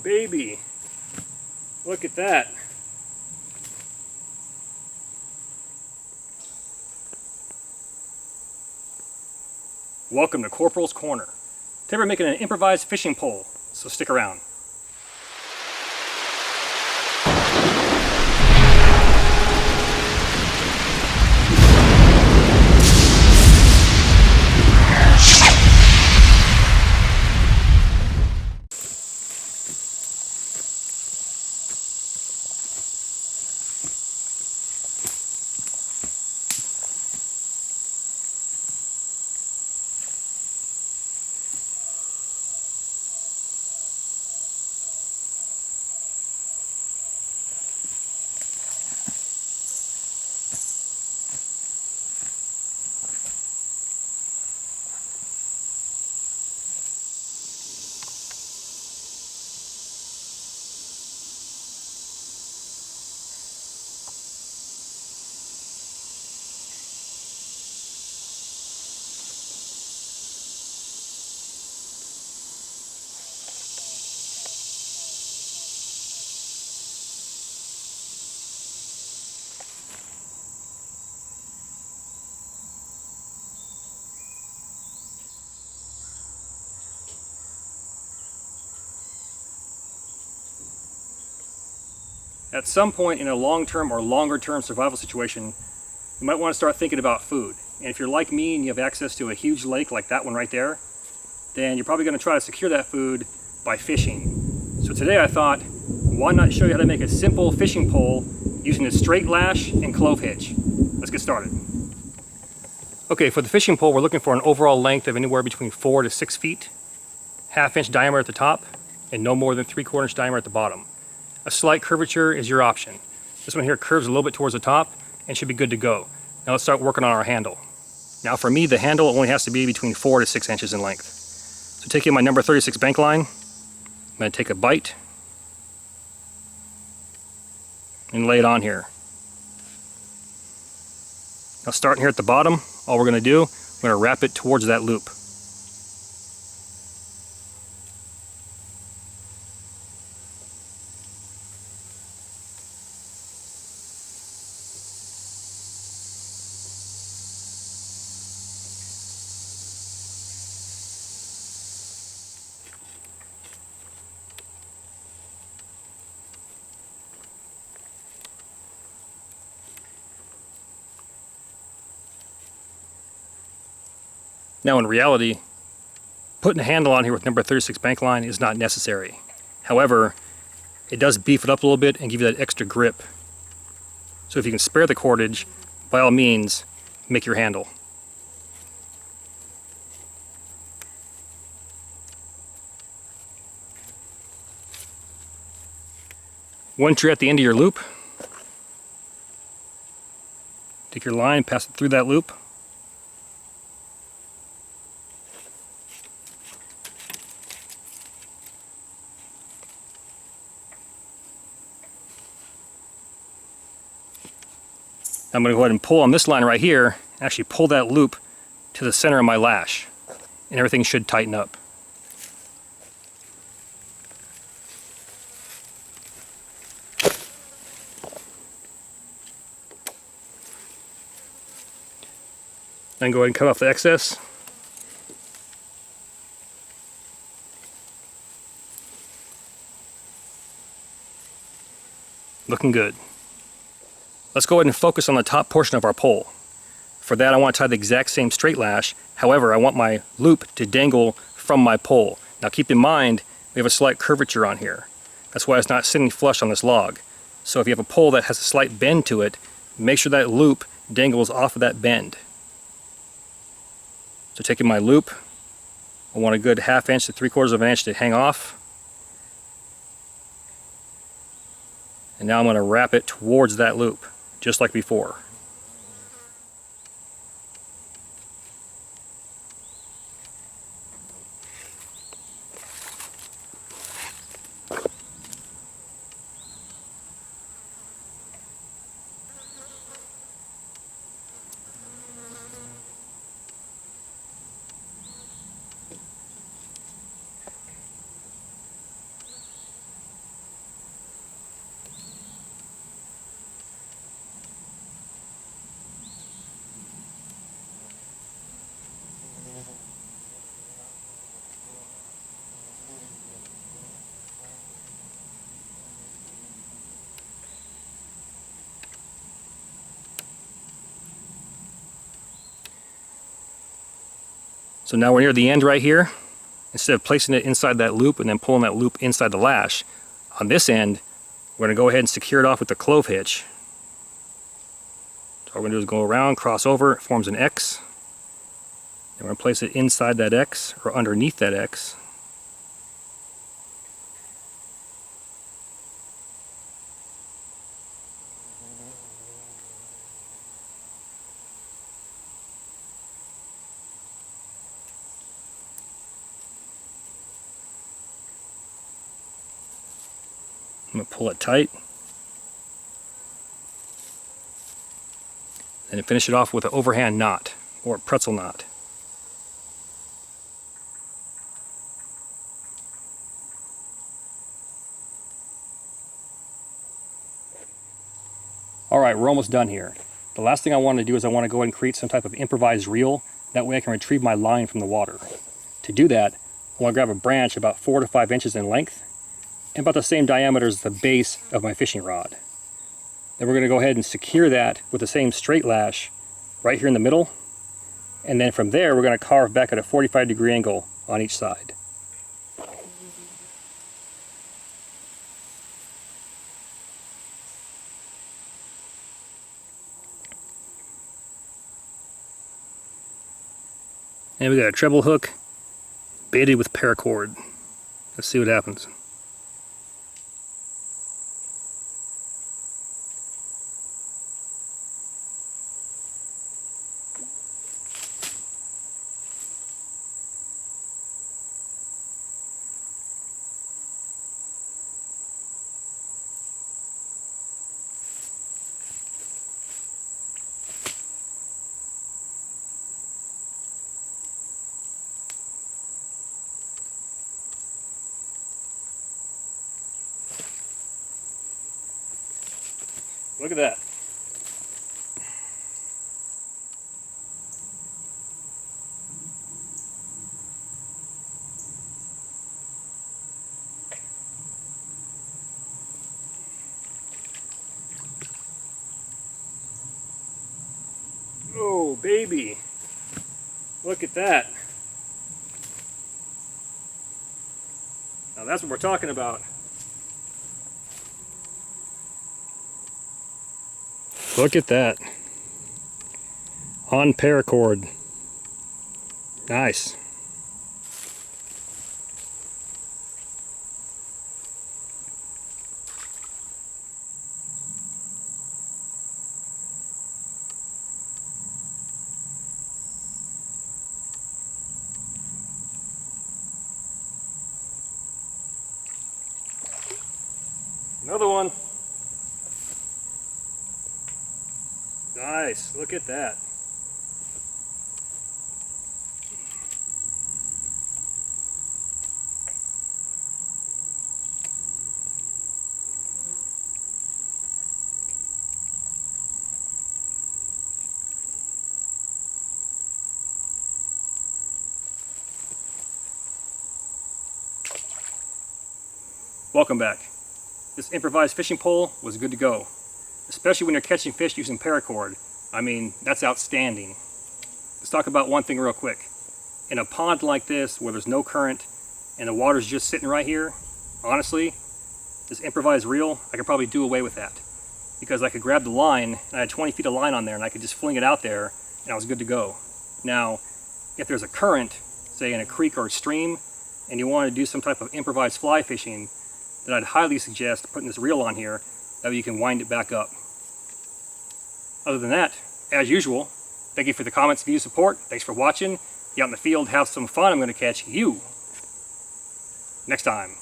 baby. Look at that. Welcome to Corporals Corner. Today we're making an improvised fishing pole, so stick around. At some point in a long-term or longer-term survival situation, you might want to start thinking about food. And if you're like me and you have access to a huge lake like that one right there, then you're probably going to try to secure that food by fishing. So today I thought, why not show you how to make a simple fishing pole using a straight lash and clove hitch. Let's get started. Okay, for the fishing pole, we're looking for an overall length of anywhere between 4 to 6 feet, 1/2 inch diameter at the top, and no more than 3/4 inch diameter at the bottom. A slight curvature is your option. This one here curves a little bit towards the top and should be good to go. Now let's start working on our handle. Now for me, the handle only has to be between 4 to 6 inches in length. So taking my number 36 bank line, I'm going to take a bite and lay it on here. Now starting here at the bottom, all we're going to do, we're going to wrap it towards that loop. Now in reality, putting a handle on here with number 36 bank line is not necessary. However, it does beef it up a little bit and give you that extra grip. So if you can spare the cordage, by all means, make your handle. Once you're at the end of your loop, take your line, pass it through that loop. I'm going to go ahead and pull on this line right here, and actually pull that loop to the center of my lash, and everything should tighten up. Then go ahead and cut off the excess. Looking good. Let's go ahead and focus on the top portion of our pole. For that, I want to tie the exact same straight lash. However, I want my loop to dangle from my pole. Now keep in mind, we have a slight curvature on here. That's why it's not sitting flush on this log. So if you have a pole that has a slight bend to it, make sure that loop dangles off of that bend. So taking my loop, I want a good 1/2 inch to 3/4 of an inch to hang off. And now I'm going to wrap it towards that loop, just like before. So now we're near the end right here. Instead of placing it inside that loop and then pulling that loop inside the lash, on this end, we're going to go ahead and secure it off with the clove hitch. So all we're going to do is go around, cross over, it forms an X. And we're going to place it inside that X or underneath that X. I'm going to pull it tight. And then finish it off with an overhand knot or a pretzel knot. Alright, we're almost done here. The last thing I want to do is I want to go ahead and create some type of improvised reel. That way I can retrieve my line from the water. To do that, I want to grab a branch about 4 to 5 inches in length and about the same diameter as the base of my fishing rod. Then we're going to go ahead and secure that with the same straight lash right here in the middle. And then from there we're going to carve back at a 45-degree angle on each side. And we got a treble hook baited with paracord. Let's see what happens. Look at that. Oh, baby. Look at that. Now that's what we're talking about. Look at that. On paracord. Nice. Another one. Nice, look at that. Welcome back. This improvised fishing pole was good to go, especially when you're catching fish using paracord. I mean, that's outstanding. Let's talk about one thing real quick. In a pond like this, where there's no current and the water's just sitting right here, honestly, this improvised reel, I could probably do away with that. Because I could grab the line, and I had 20 feet of line on there, and I could just fling it out there, and I was good to go. Now, if there's a current, say in a creek or a stream, and you want to do some type of improvised fly fishing, then I'd highly suggest putting this reel on here, that way you can wind it back up. Other than that, as usual, thank you for the comments, views, support. Thanks for watching. Get out in the field, have some fun. I'm going to catch you next time.